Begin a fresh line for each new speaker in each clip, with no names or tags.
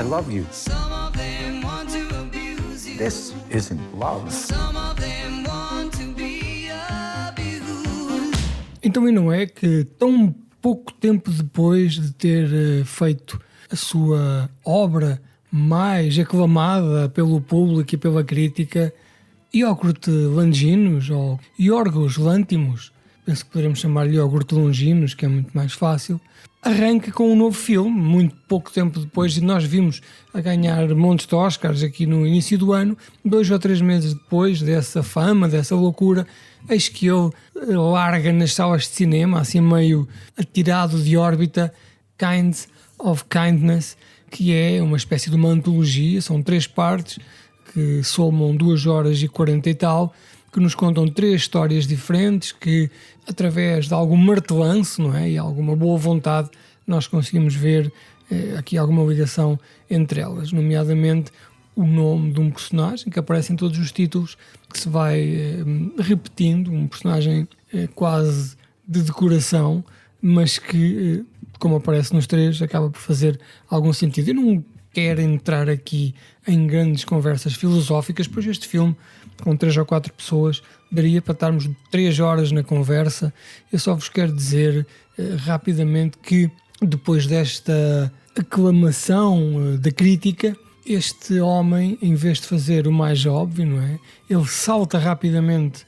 love you.
Some of them want to abuse you.
This isn't love.
Some of them want to be abused.
Então, e não é que tão pouco tempo depois de ter feito a sua obra mais aclamada pelo público e pela crítica, Iogurte Longinos, ou Yorgos Lanthimos, penso que poderemos chamar-lhe Iogurte Longinos, que é muito mais fácil, arranca com um novo filme, muito pouco tempo depois, e nós vimos a ganhar montes de Oscars aqui no início do ano, 2 ou 3 meses depois dessa fama, dessa loucura, eis que ele larga nas salas de cinema, assim meio atirado de órbita, Kinds of Kindness, que é uma espécie de uma antologia, são 3 partes, que somam 2 horas e 40 e tal, que nos contam 3 histórias diferentes, que através de algum martelanço, não é, e alguma boa vontade, nós conseguimos ver aqui alguma ligação entre elas, nomeadamente o nome de um personagem que aparece em todos os títulos, que se vai repetindo, um personagem quase de decoração, mas que, como aparece nos 3, acaba por fazer algum sentido. Eu não quero entrar aqui em grandes conversas filosóficas, pois este filme, com 3 ou 4 pessoas, daria para estarmos 3 horas na conversa. Eu só vos quero dizer rapidamente que, depois desta aclamação da crítica, este homem, em vez de fazer o mais óbvio, não é? Ele salta rapidamente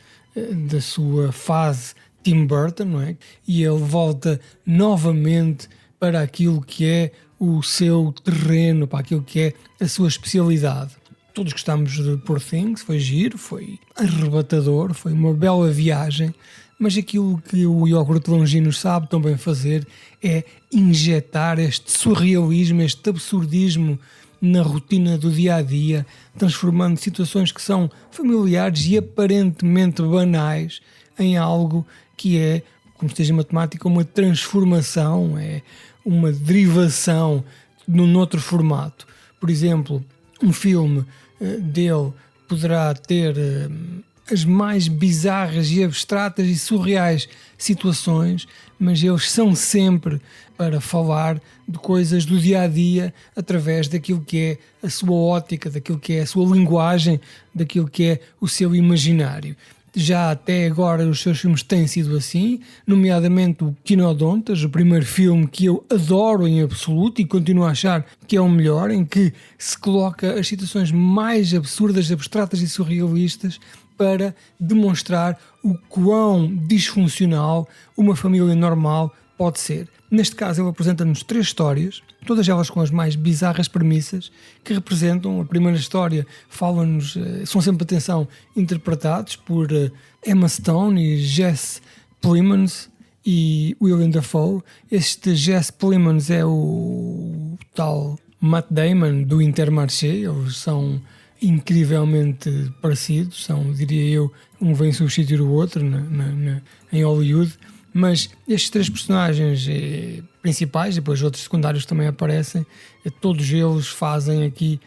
da sua fase Tim Burton, não é? E ele volta novamente para aquilo que é o seu terreno, para aquilo que é a sua especialidade. Todos gostamos de Poor Things, foi giro, foi arrebatador, foi uma bela viagem, mas aquilo que o Iogurte Longinos sabe tão bem fazer é injetar este surrealismo, este absurdismo na rotina do dia-a-dia, transformando situações que são familiares e aparentemente banais em algo que é, como se diz em matemática, uma transformação, é uma derivação num outro formato. Por exemplo, um filme dele poderá ter as mais bizarras e abstratas e surreais situações, mas eles são sempre para falar de coisas do dia-a-dia através daquilo que é a sua ótica, daquilo que é a sua linguagem, daquilo que é o seu imaginário. Já até agora os seus filmes têm sido assim, nomeadamente o Quinodontas, o primeiro filme que eu adoro em absoluto e continuo a achar que é o melhor, em que se coloca as situações mais absurdas, abstratas e surrealistas para demonstrar o quão disfuncional uma família normal pode ser. Neste caso ele apresenta-nos 3 histórias, todas elas com as mais bizarras premissas, que representam. A primeira história fala-nos, são sempre, atenção, interpretados por Emma Stone e Jesse Plemons e Willem Dafoe. Este Jesse Plemons é o tal Matt Damon do Intermarché. Eles são incrivelmente parecidos, são, diria eu, um vem substituir o outro em Hollywood. Mas estes 3 personagens principais, depois outros secundários também aparecem, todos eles fazem aqui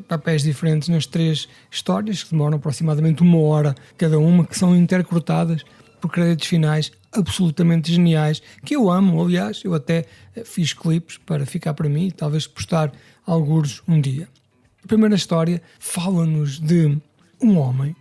papéis diferentes nas 3 histórias, que demoram aproximadamente 1 hora cada uma, que são intercortadas por créditos finais absolutamente geniais, que eu amo. Aliás, eu até fiz clipes para ficar para mim, talvez postar alguns um dia. A primeira história fala-nos de um homem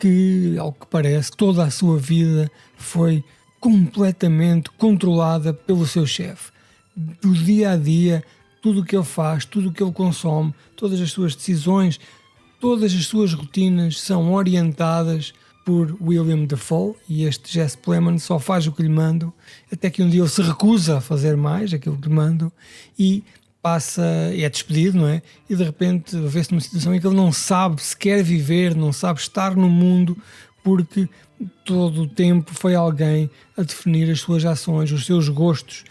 que, ao que parece, toda a sua vida foi completamente controlada pelo seu chefe. Do dia a dia, tudo o que ele faz, tudo o que ele consome, todas as suas decisões, todas as suas rotinas são orientadas por Willem Dafoe, e este Jesse Plemons só faz o que lhe mandam, até que um dia ele se recusa a fazer mais aquilo que lhe mandam e é despedido, não é? E de repente vê-se numa situação em que ele não sabe se quer viver, não sabe estar no mundo, porque todo o tempo foi alguém a definir as suas ações, os seus gostos,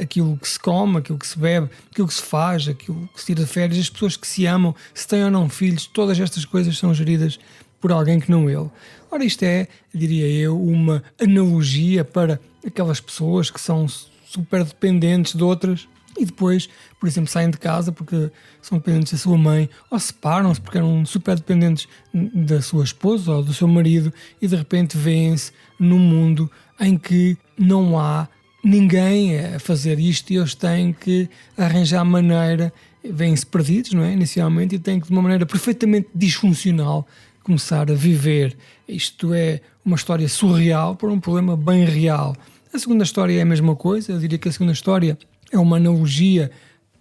aquilo que se come, aquilo que se bebe, aquilo que se faz, aquilo que se tira de férias, as pessoas que se amam, se têm ou não filhos, todas estas coisas são geridas por alguém que não ele. Ora, isto é, diria eu, uma analogia para aquelas pessoas que são super dependentes de outras e depois, por exemplo, saem de casa porque são dependentes da sua mãe, ou separam-se porque eram super dependentes da sua esposa ou do seu marido, e de repente vêem-se num mundo em que não há ninguém a fazer isto e eles têm que arranjar maneira vêm-se perdidos, não é? Inicialmente, e têm que, de uma maneira perfeitamente disfuncional, começar a viver. Isto é uma história surreal por um problema bem real. A segunda história é a mesma coisa. Eu diria que a segunda história é uma analogia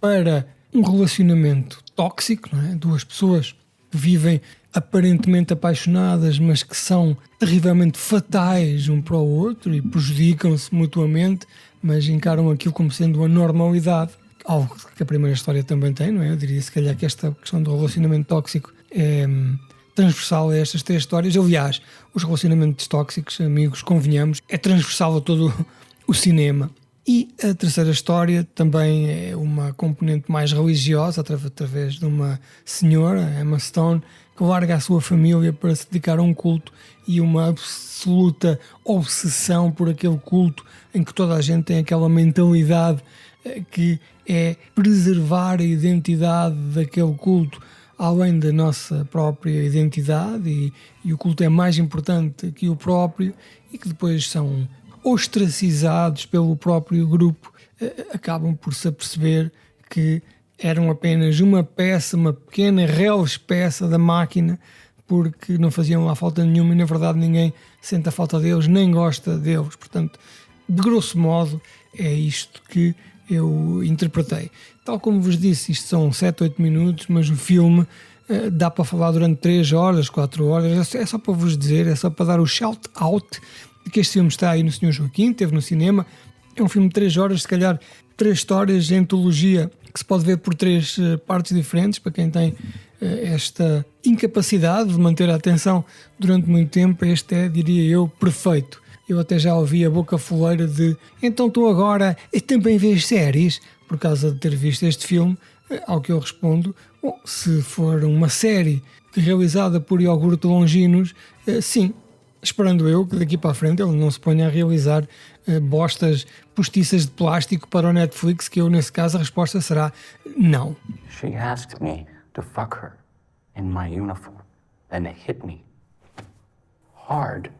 para um relacionamento tóxico, não é? Duas pessoas que vivem aparentemente apaixonadas, mas que são terrivelmente fatais um para o outro e prejudicam-se mutuamente, mas encaram aquilo como sendo uma normalidade, algo que a primeira história também tem, não é? Eu diria se calhar que esta questão do relacionamento tóxico é transversal a estas três histórias. Aliás, os relacionamentos tóxicos, amigos, convenhamos, é transversal a todo o cinema. E a terceira história também é uma componente mais religiosa, através de uma senhora, Emma Stone, que larga a sua família para se dedicar a um culto, e uma absoluta obsessão por aquele culto, em que toda a gente tem aquela mentalidade que é preservar a identidade daquele culto, além da nossa própria identidade, e o culto é mais importante que o próprio, e que depois são ostracizados pelo próprio grupo, acabam por se aperceber que eram apenas uma peça, uma pequena reles peça da máquina, porque não faziam lá falta nenhuma e na verdade ninguém sente a falta deles, nem gosta deles. Portanto, de grosso modo, é isto que eu interpretei. Tal como vos disse, isto são 7, 8 minutos, mas o filme dá para falar durante 3 horas, 4 horas. É só para vos dizer, é só para dar o shout out de que este filme está aí no Sr. Joaquim, esteve no cinema. É um filme de 3 horas, se calhar 3 histórias de antologia que se pode ver por 3 partes diferentes, para quem tem esta incapacidade de manter a atenção durante muito tempo. Este é, diria eu, perfeito. Eu até já ouvi a boca fuleira de então tu agora também vês séries, por causa de ter visto este filme, ao que eu respondo, bom, se for uma série realizada por iogurte Longinos, sim, esperando eu que daqui para a frente ele não se ponha a realizar bostas postiças de plástico para o Netflix, que eu nesse caso a resposta será não.
She asked me to fuck her in my uniform and it hit me hard.